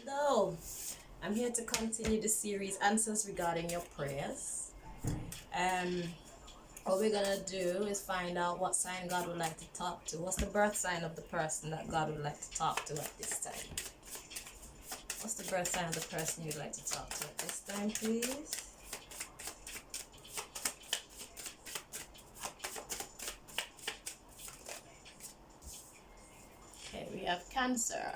Hello, I'm here to continue the series Answers Regarding Your Prayers. What we're gonna do is find out what sign God would like to talk to. What's the birth sign of the person that God would like to talk to at this time? What's the birth sign of the person you'd like to talk to at this time, please? Okay, we have Cancer.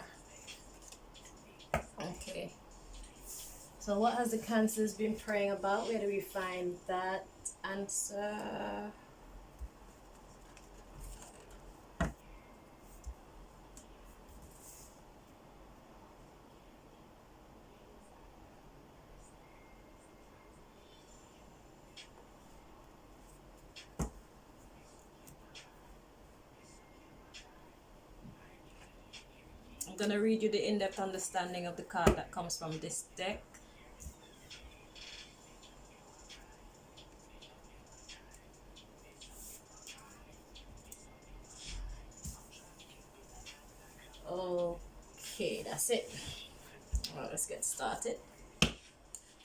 Okay. So what has the Cancers been praying about? Where do we find that answer? I'm going to read you the in-depth understanding of the card that comes from this deck. Okay, that's it. Well, let's get started.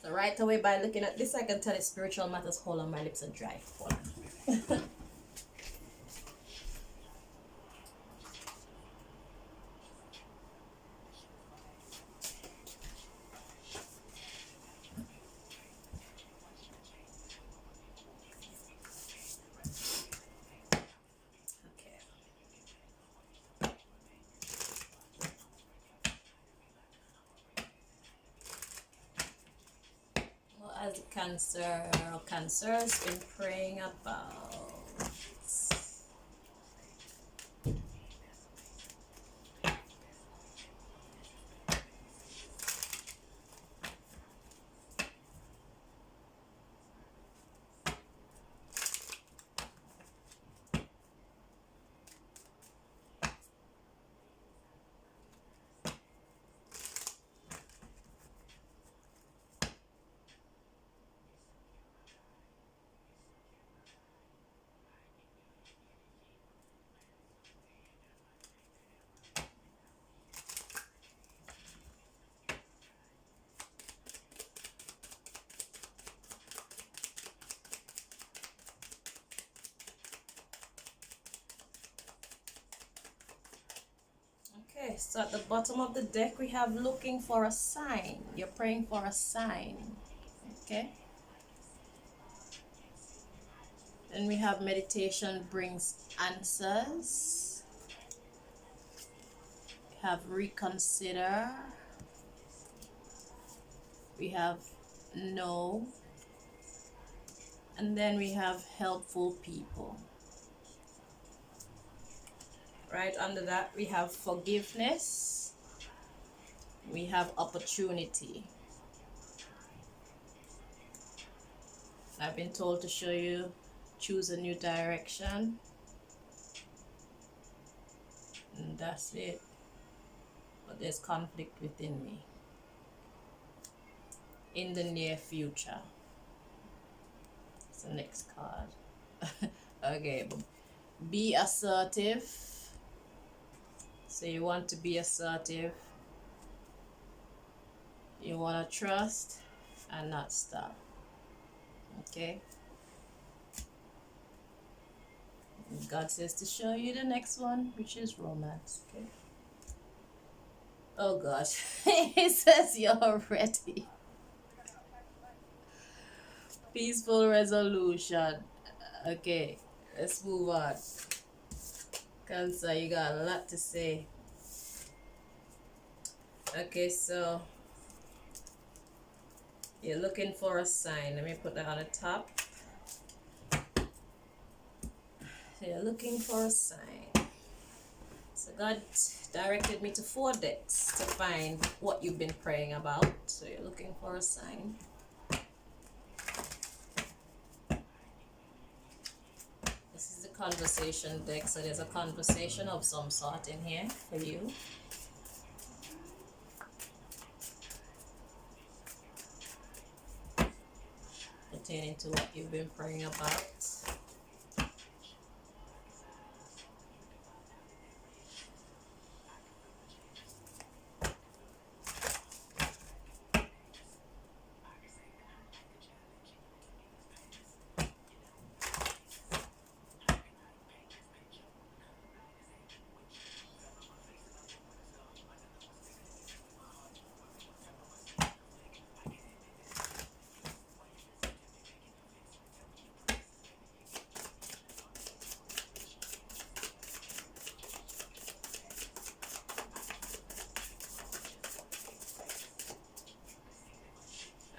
So right away, by looking at this, I can tell it's spiritual matters. Hold on, my lips are dry. Hold on. As Cancer has been praying about. Okay, so at the bottom of the deck we have looking for a sign. You're praying for a sign. Okay. Then we have meditation brings answers. We have reconsider. We have no. And then we have helpful people. Right under that we have forgiveness. We have opportunity. I've been told to show you choose a new direction. And that's it. But there's conflict within me. In the near future. It's the next card. Okay. Be assertive. So you want to be assertive. You want to trust and not stop. Okay. God says to show you the next one, which is romance. Okay. Oh gosh. He says you're ready. Peaceful resolution. Okay. Let's move on. Cancer, you got a lot to say. Okay, so you're looking for a sign. Let me put that on the top. So you're looking for a sign. So God directed me to 4 decks to find what you've been praying about. So you're looking for a sign. This is the conversation deck. So there's a conversation of some sort in here for you. Pertaining to what you've been praying about.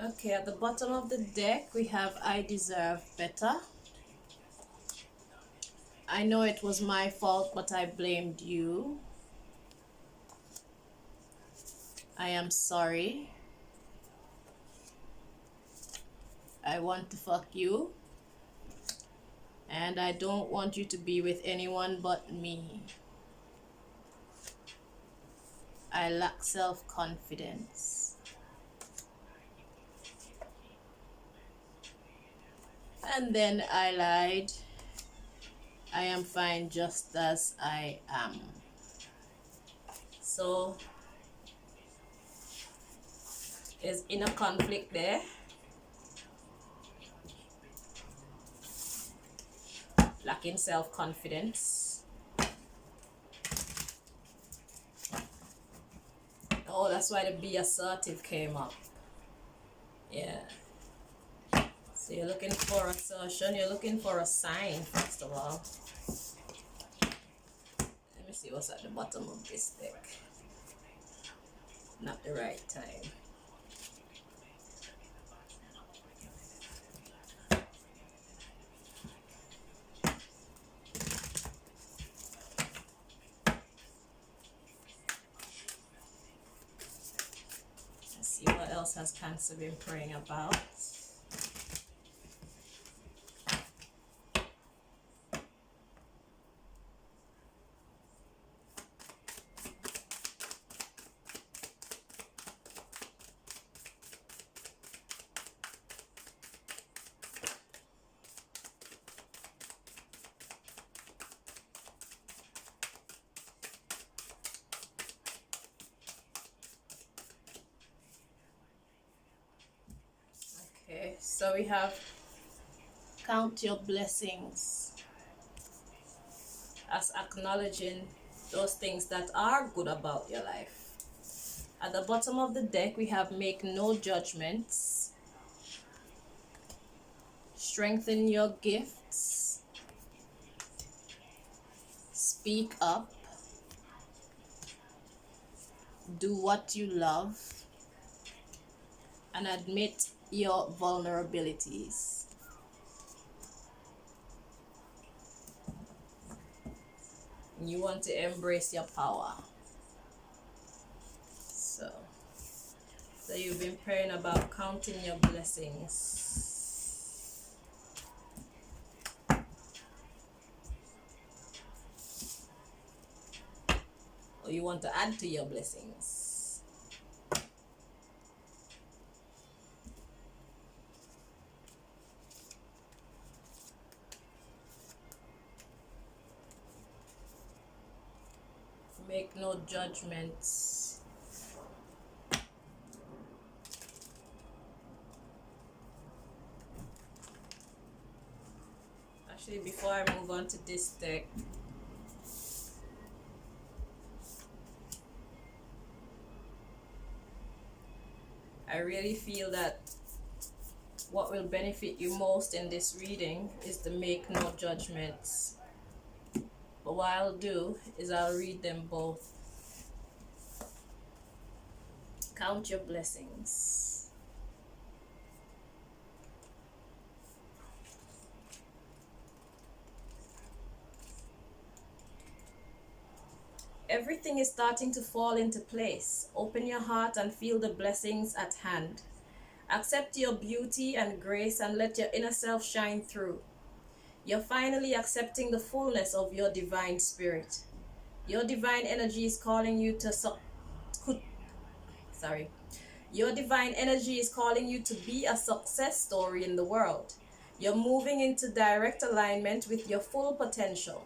Okay, at the bottom of the deck, we have I deserve better. I know it was my fault, but I blamed you. I am sorry. I want to fuck you. And I don't want you to be with anyone but me. I lack self-confidence. And then I lied. I am fine just as I am. So, is inner conflict there? Lacking self-confidence. Oh, that's why the be assertive came up. Yeah. So you're looking for assertion. You're looking for a sign, first of all. Let me see what's at the bottom of this deck. Not the right time. Let's see what else has Cancer been praying about. Okay, so we have count your blessings as acknowledging those things that are good about your life. At the bottom of the deck, we have make no judgments, strengthen your gifts, speak up, do what you love, and admit your vulnerabilities. You want to embrace your power. So you've been praying about counting your blessings. Or you want to add to your blessings. Make no judgments. Actually, before I move on to this deck, I really feel that what will benefit you most in this reading is to make no judgments. But what I'll do is I'll read them both. Count your blessings. Everything is starting to fall into place. Open your heart and feel the blessings at hand. Accept your beauty and grace and let your inner self shine through. You're finally accepting the fullness of your divine spirit. Your divine energy is calling you to Your divine energy is calling you to be a success story in the world. You're moving into direct alignment with your full potential.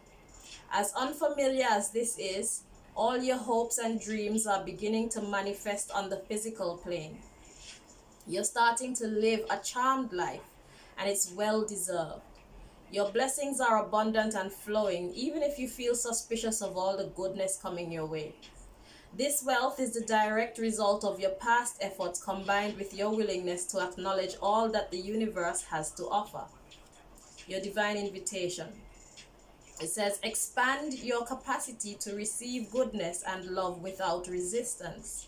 As unfamiliar as this is, all your hopes and dreams are beginning to manifest on the physical plane. You're starting to live a charmed life, and it's well deserved. Your blessings are abundant and flowing, even if you feel suspicious of all the goodness coming your way. This wealth is the direct result of your past efforts combined with your willingness to acknowledge all that the universe has to offer. Your divine invitation. It says, expand your capacity to receive goodness and love without resistance.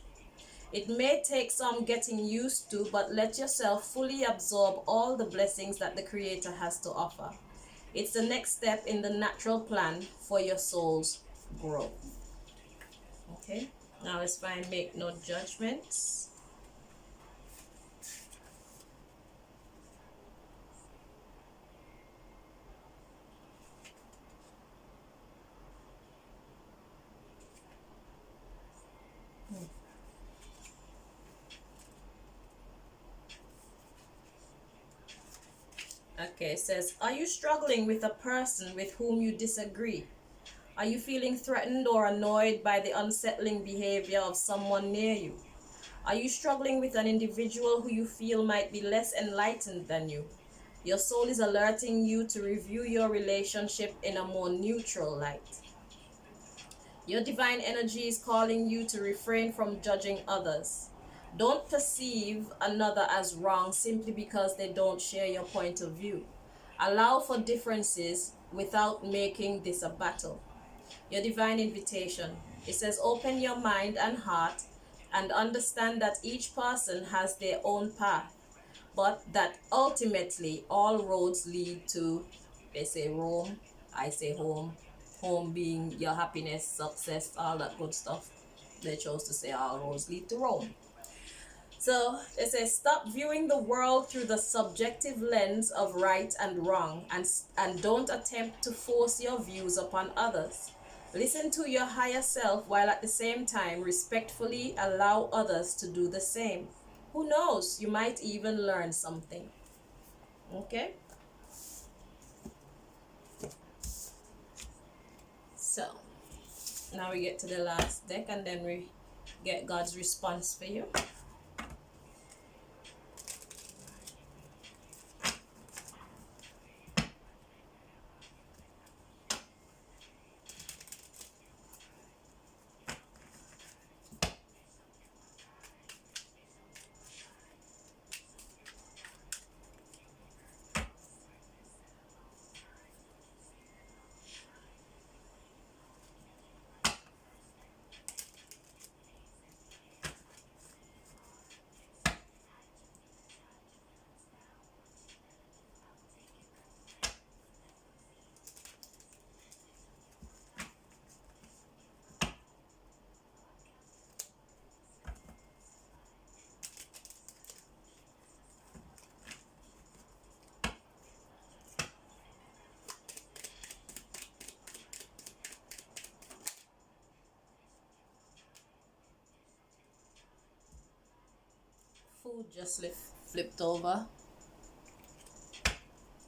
It may take some getting used to, but let yourself fully absorb all the blessings that the Creator has to offer. It's the next step in the natural plan for your soul's growth. Okay, now let's find make no judgments. Okay, it says, are you struggling with a person with whom you disagree? Are you feeling threatened or annoyed by the unsettling behavior of someone near you? Are you struggling with an individual who you feel might be less enlightened than you? Your soul is alerting you to review your relationship in a more neutral light. Your divine energy is calling you to refrain from judging others. Don't perceive another as wrong simply because they don't share your point of view. Allow for differences without making this a battle. Your divine invitation. It says, open your mind and heart and understand that each person has their own path, but that ultimately all roads lead to, they say Rome, I say home. Home being your happiness, success, all that good stuff. They chose to say all roads lead to Rome. So it says, stop viewing the world through the subjective lens of right and wrong, and don't attempt to force your views upon others. Listen to your higher self while at the same time respectfully allow others to do the same. Who knows, you might even learn something. Okay? So, now we get to the last deck and then we get God's response for you. Food just flipped over.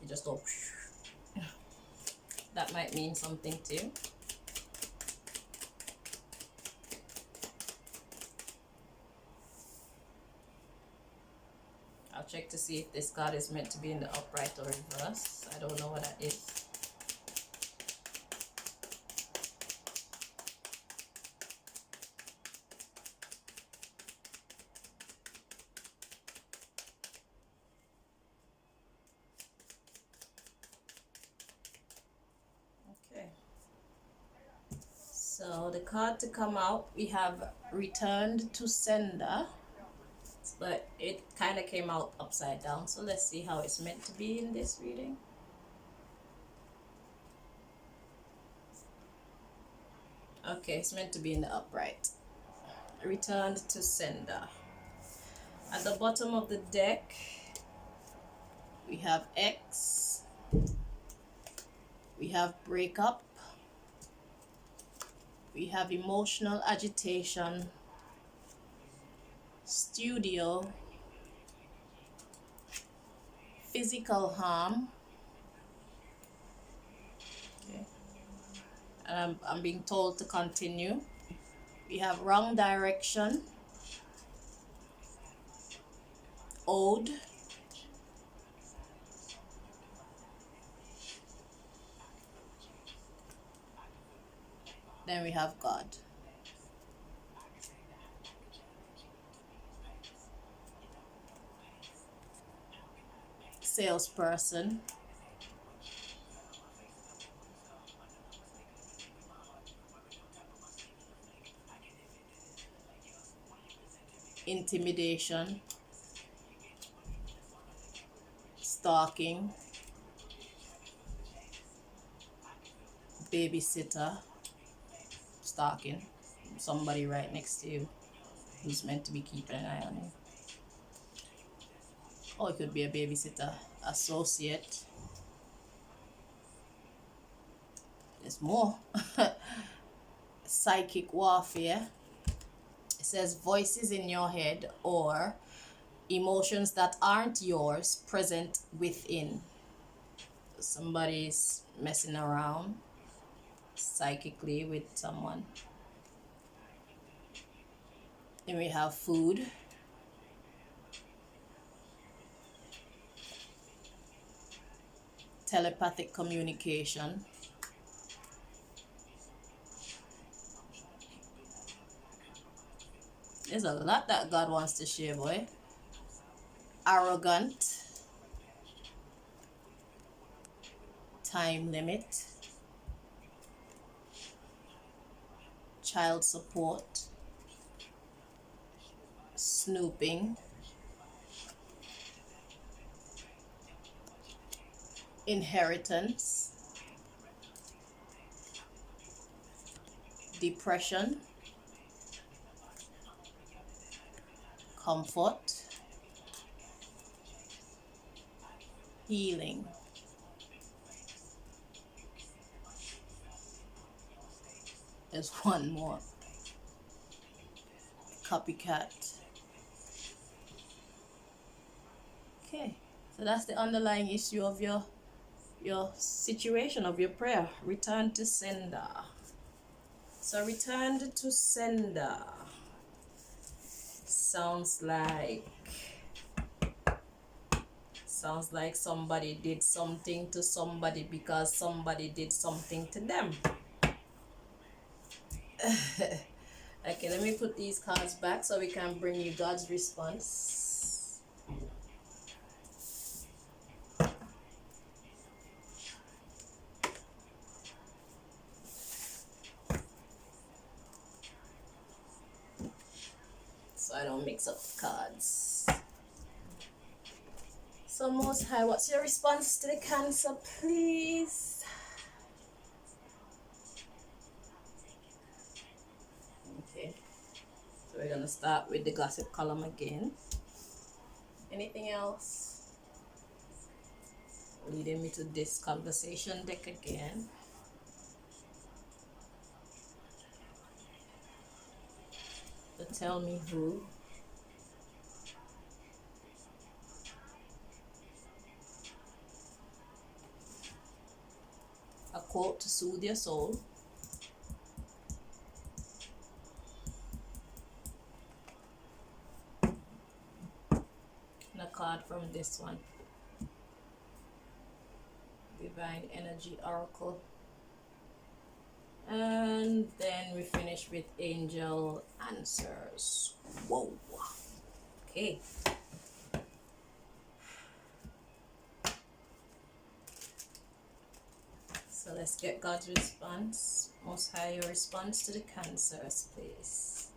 You just go. That might mean something to you. I'll check to see if this card is meant to be in the upright or reverse. I don't know what that is. So the card to come out, we have returned to sender, but it kind of came out upside down. So let's see how it's meant to be in this reading. Okay, it's meant to be in the upright. Returned to sender. At the bottom of the deck, we have X, we have breakup, we have emotional agitation, studio, physical harm. Okay. And I'm being told to continue. We have wrong direction, ode, then we have God. Salesperson, intimidation, stalking, babysitter, stalking, somebody right next to you who's meant to be keeping an eye on you. Or it could be a babysitter, associate. There's more. Psychic warfare. It says voices in your head or emotions that aren't yours present within. Somebody's messing around psychically with someone. Then we have food. Telepathic communication. There's a lot that God wants to share, boy. Arrogant. Time limit. Child support. Snooping. Inheritance. Depression. Comfort. Healing. There's one more. Copycat. Okay, so that's the underlying issue of your situation, of your prayer. Return to sender. So returned to sender. Sounds like somebody did something to somebody because somebody did something to them. Okay, let me put these cards back so we can bring you God's response. So I don't mix up the cards. So Most High, what's your response to the Cancer, please? Okay, so we're gonna start with the gossip column again. Anything else? Leading me to this conversation deck again. So tell me who. A quote to soothe your soul. And a card from this one. Divine Energy Oracle. And then we finish with Angel Answers. Whoa. Okay. So let's get God's response. Most High, your response to the Cancers, please.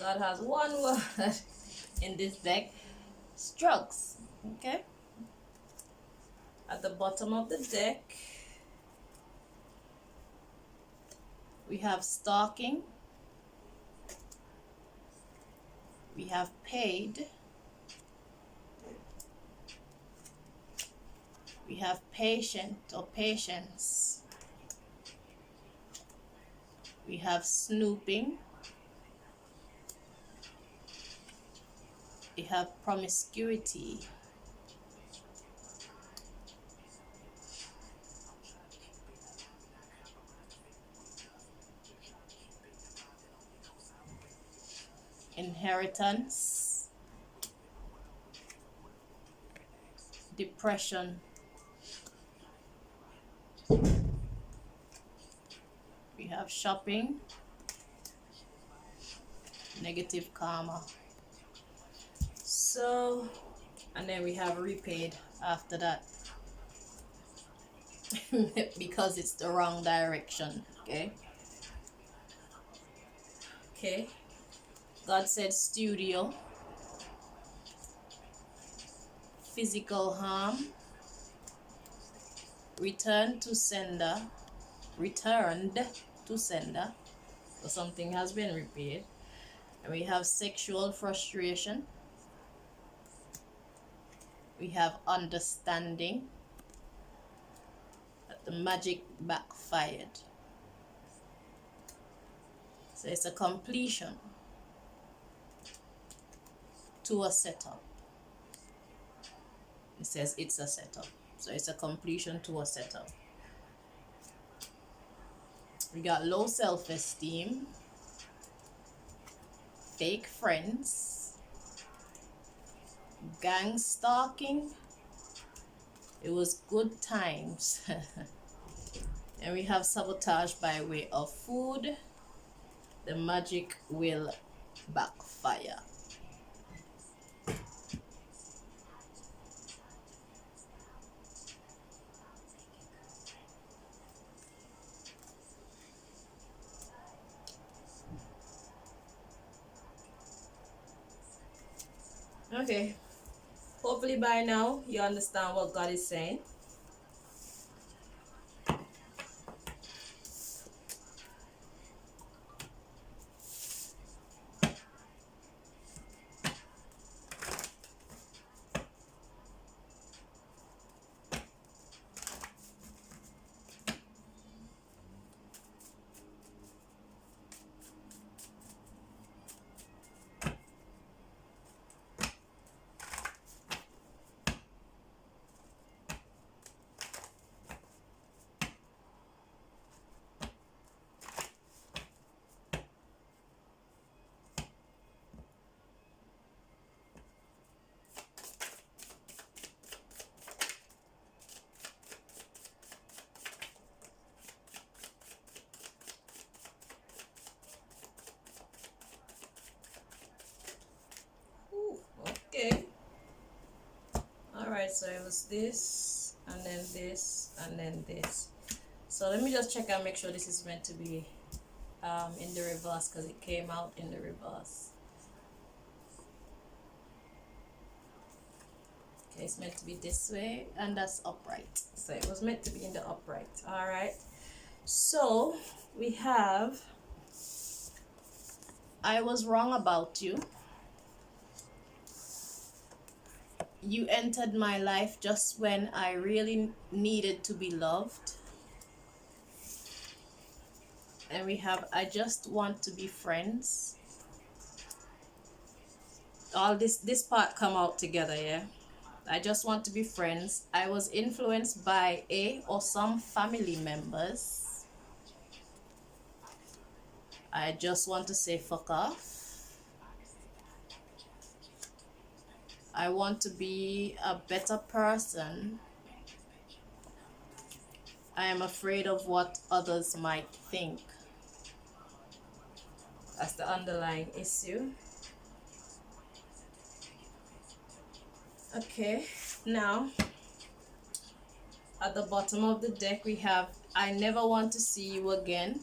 God has one word in this deck. Struggles. Okay. At the bottom of the deck, we have stalking. We have paid. We have patient or patience. We have snooping. We have promiscuity. Inheritance. Depression. We have shopping. Negative karma. So, and then we have repaid after that. Because it's the wrong direction. Okay. Okay. God said studio. Physical harm. Return to sender. Returned to sender. So something has been repaid. And we have sexual frustration. We have understanding. That the magic backfired. So it's a completion to a setup. It says it's a setup. So it's a completion to a setup. We got low self-esteem. Fake friends. Gang stalking. It was good times. And we have sabotage by way of food. The magic will backfire. Okay. Hopefully by now you understand what God is saying. Okay. Alright, so it was this, and then this, and then this. So let me just check and make sure this is meant to be in the reverse, because it came out in the reverse. Okay, it's meant to be this way, and that's upright. So it was meant to be in the upright. Alright. So we have, I was wrong about you. You entered my life just when I really needed to be loved. And we have, I just want to be friends. All this part come out together, yeah? I just want to be friends. I was influenced by a or some family members. I just want to say fuck off. I want to be a better person. I am afraid of what others might think. That's the underlying issue. Okay, now at the bottom of the deck we have, I never want to see you again.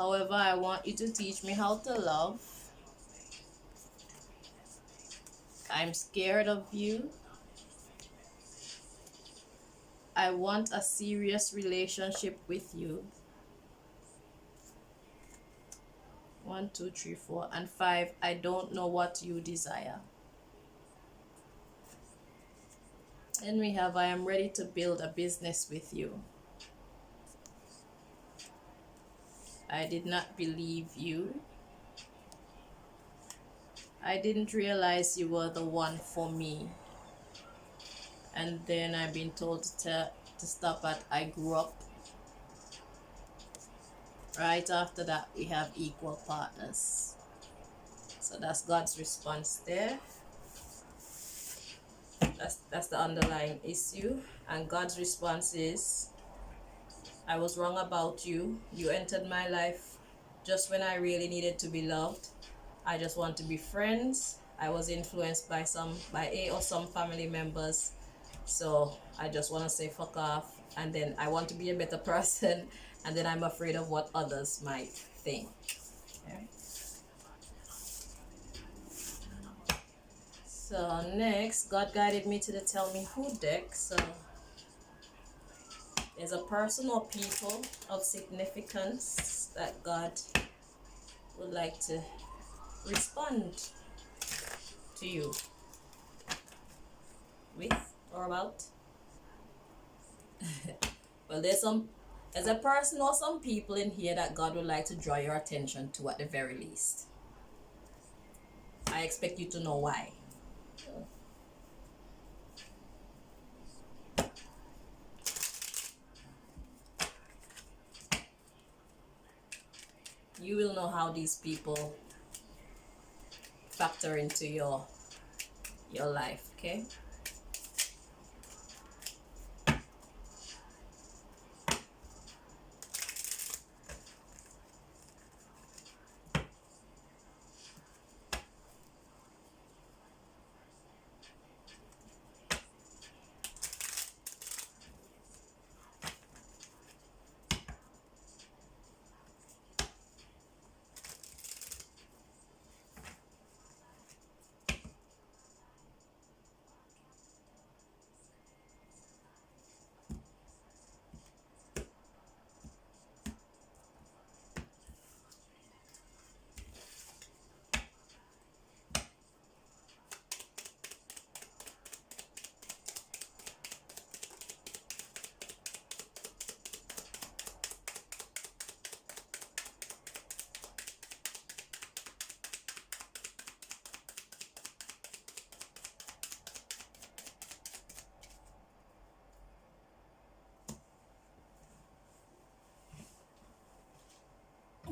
However, I want you to teach me how to love. I'm scared of you. I want a serious relationship with you. 1, 2, 3, 4, and 5. I don't know what you desire. Then we have, I am ready to build a business with you. I did not believe you. I didn't realize you were the one for me. And then I've been told to stop at I grew up. Right after that, we have equal partners. So that's God's response there. That's the underlying issue. And God's response is, I was wrong about you. You entered my life just when I really needed to be loved. I just want to be friends. I was influenced by A or some family members. So I just want to say fuck off. And then I want to be a better person. And then I'm afraid of what others might think. Okay. So next, God guided me to the Tell Me Who deck. So there's a person or people of significance that God would like to respond to you with or about. Well, there's a person or some people in here that God would like to draw your attention to at the very least. I expect you to know why. You will know how these people factor into your life, okay?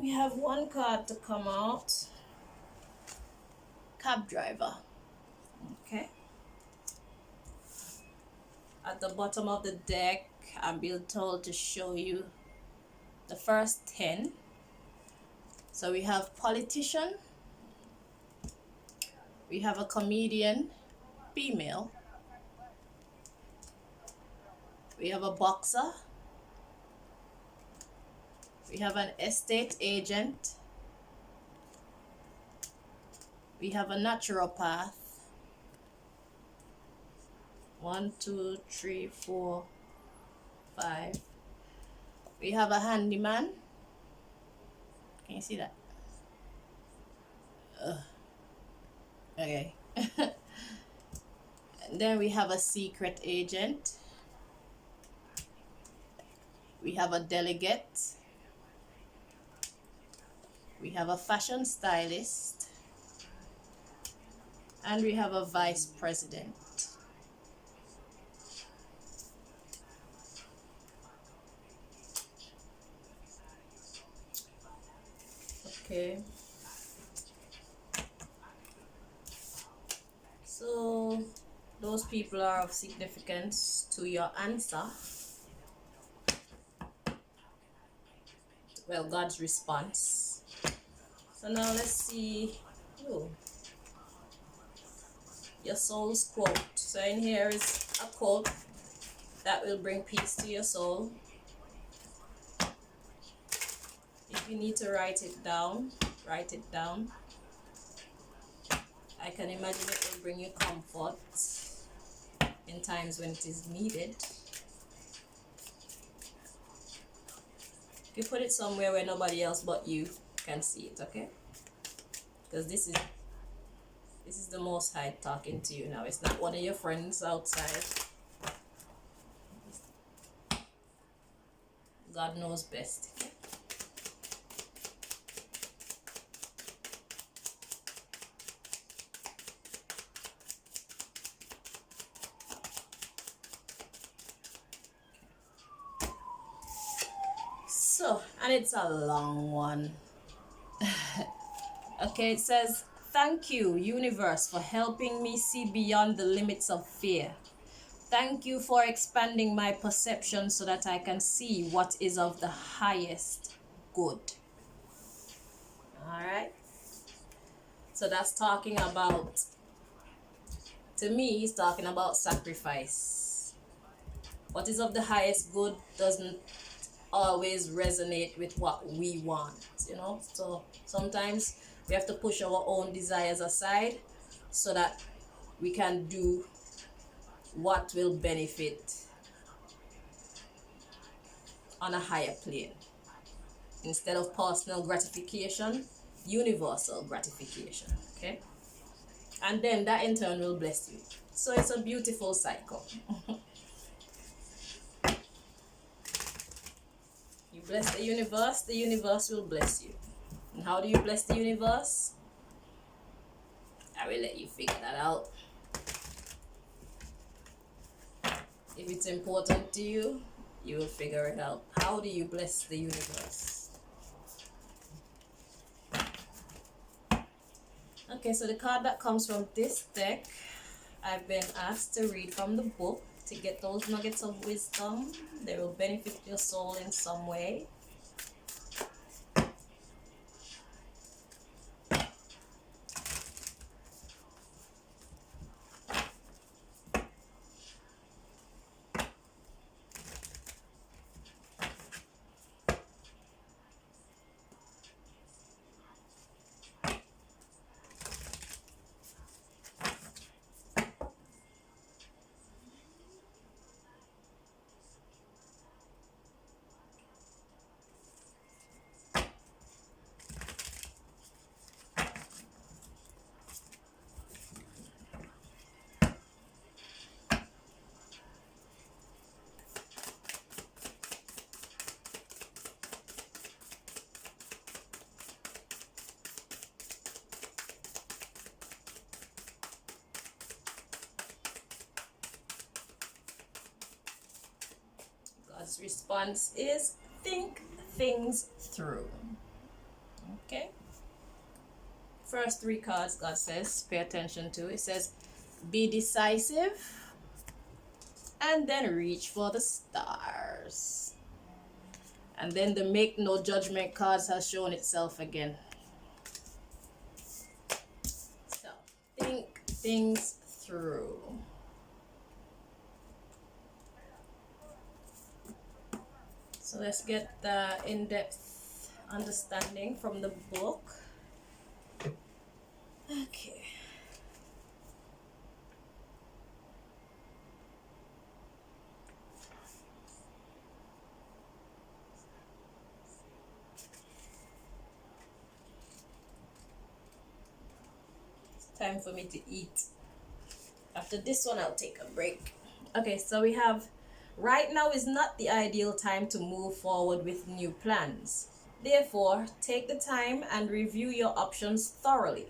We have one card to come out. Cab driver. Okay. At the bottom of the deck, I'm being told to show you the first 10. So we have politician. We have a comedian, female. We have a boxer. We have an estate agent. We have a naturopath. 1, 2, 3, 4, 5. We have a handyman. Can you see that? Okay. And then we have a secret agent. We have a delegate. We have a fashion stylist. And we have a vice president. Okay. So those people are of significance to your answer. Well, God's response. So now let's see your soul's quote. So in here is a quote that will bring peace to your soul. If you need to write it down, write it down. I can imagine it will bring you comfort in times when it is needed. You put it somewhere where nobody else but you can see it, okay? Because this is the Most High talking to you now. It's not one of your friends outside. God knows best. Okay? So, and it's a long one. Okay, it says, thank you, universe, for helping me see beyond the limits of fear. Thank you for expanding my perception so that I can see what is of the highest good. All right. So that's talking about, to me, he's talking about sacrifice. What is of the highest good doesn't always resonate with what we want, you know. So sometimes we have to push our own desires aside so that we can do what will benefit on a higher plane. Instead of personal gratification, universal gratification. Okay, and then that in turn will bless you. So it's a beautiful cycle. You bless the universe will bless you. And how do you bless the universe? I will let you figure that out. If it's important to you, you will figure it out. How do you bless the universe? Okay, so the card that comes from this deck, I've been asked to read from the book to get those nuggets of wisdom. They will benefit your soul in some way. God's response is think things through. Okay. First three cards, God says, pay attention to. It says, be decisive and then reach for the stars. And then the make no judgment cards has shown itself again. So, think things through. So let's get the in-depth understanding from the book. Okay. It's time for me to eat. After this one, I'll take a break. Okay, so we have, right now is not the ideal time to move forward with new plans. Therefore, take the time and review your options thoroughly.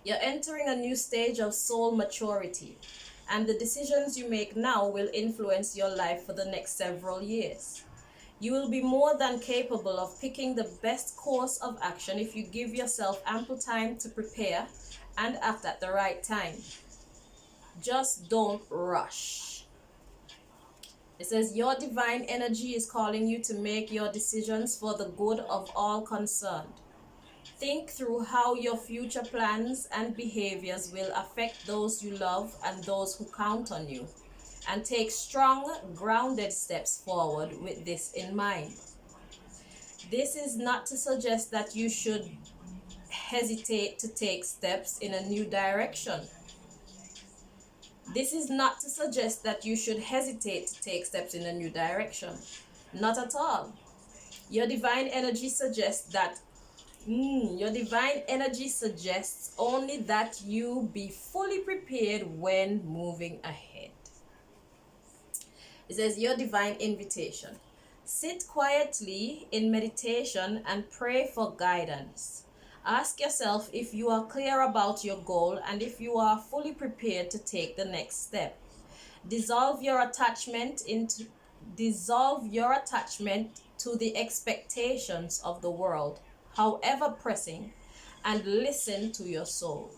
You're entering a new stage of soul maturity, and the decisions you make now will influence your life for the next several years. You will be more than capable of picking the best course of action if you give yourself ample time to prepare and act at the right time. Just don't rush. It says your divine energy is calling you to make your decisions for the good of all concerned. Think through how your future plans and behaviors will affect those you love and those who count on you, and take strong, grounded steps forward with this in mind. This is not to suggest that you should hesitate to take steps in a new direction. This is not to suggest that you should hesitate to take steps in a new direction. Not at all. Your divine energy suggests that only that you be fully prepared when moving ahead. It says your divine invitation. Sit quietly in meditation and pray for guidance. Ask yourself if you are clear about your goal and if you are fully prepared to take the next step. Dissolve your attachment to the expectations of the world, however pressing, and listen to your soul.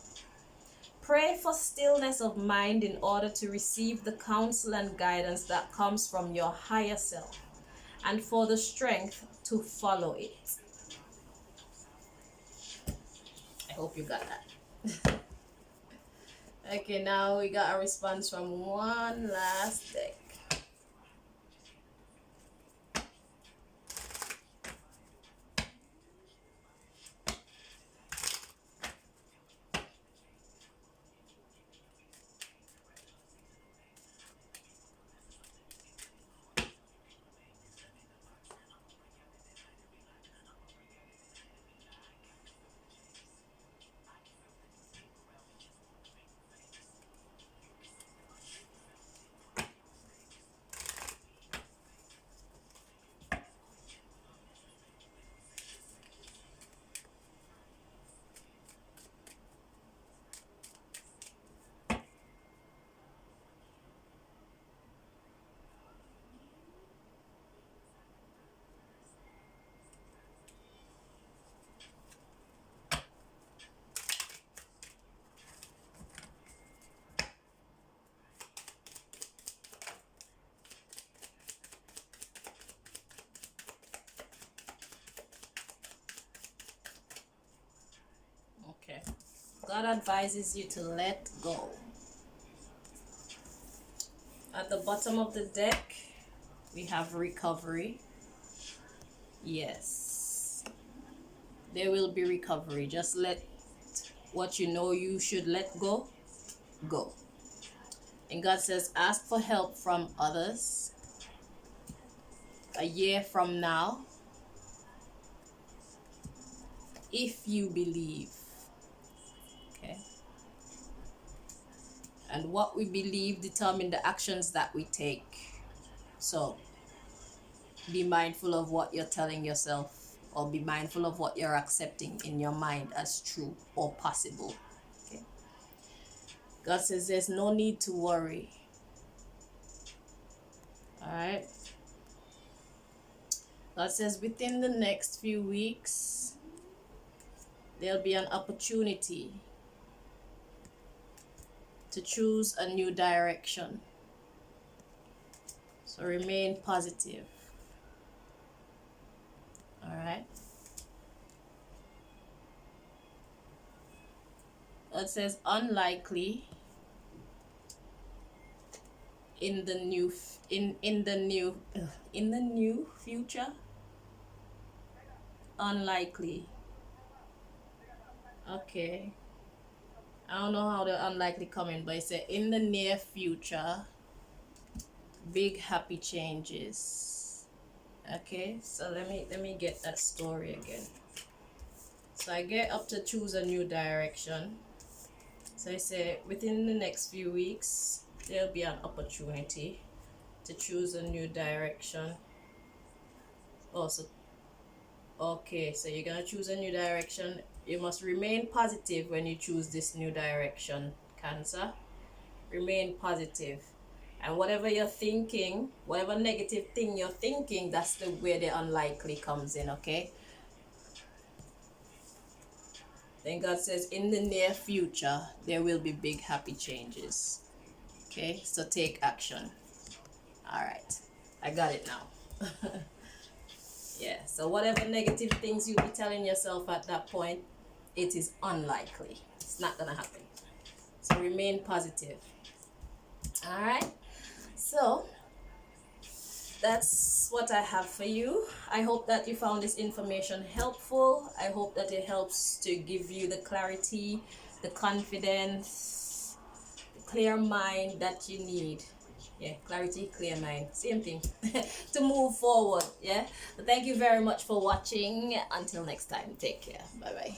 Pray for stillness of mind in order to receive the counsel and guidance that comes from your higher self, and for the strength to follow it. I hope you got that. Okay, now we got a response from one last deck. God advises you to let go. At the bottom of the deck, we have recovery. Yes, there will be recovery. Just let what you know you should let go, go. And God says, ask for help from others. A year from now, if you believe. Okay. And what we believe determine the actions that we take. So be mindful of what you're telling yourself, or be mindful of what you're accepting in your mind as true or possible. Okay. God says there's no need to worry. All right. God says within the next few weeks, there'll be an opportunity to choose a new direction. So remain positive. All right. It says unlikely in the new future. Unlikely. Okay. I don't know how the unlikely coming, but it said in the near future, big happy changes. Okay, so let me get that story again. So I get up to choose a new direction. So I say within the next few weeks, there'll be an opportunity to choose a new direction. Also, okay, so you're gonna choose a new direction. You must remain positive when you choose this new direction, Cancer. Remain positive. And whatever you're thinking, whatever negative thing you're thinking, that's the where the unlikely comes in, okay? Then God says, in the near future, there will be big happy changes. Okay, so take action. All right, I got it now. Yeah, so whatever negative things you'll be telling yourself at that point, it is unlikely. It's not gonna happen. So remain positive. All right, so that's what I have for you. I hope that you found this information helpful. I hope that it helps to give you the clarity, the confidence, the clear mind that you need. Yeah, clarity, clear mind, same thing. To move forward. Yeah, thank you very much for watching. Until next time, take care. Bye bye.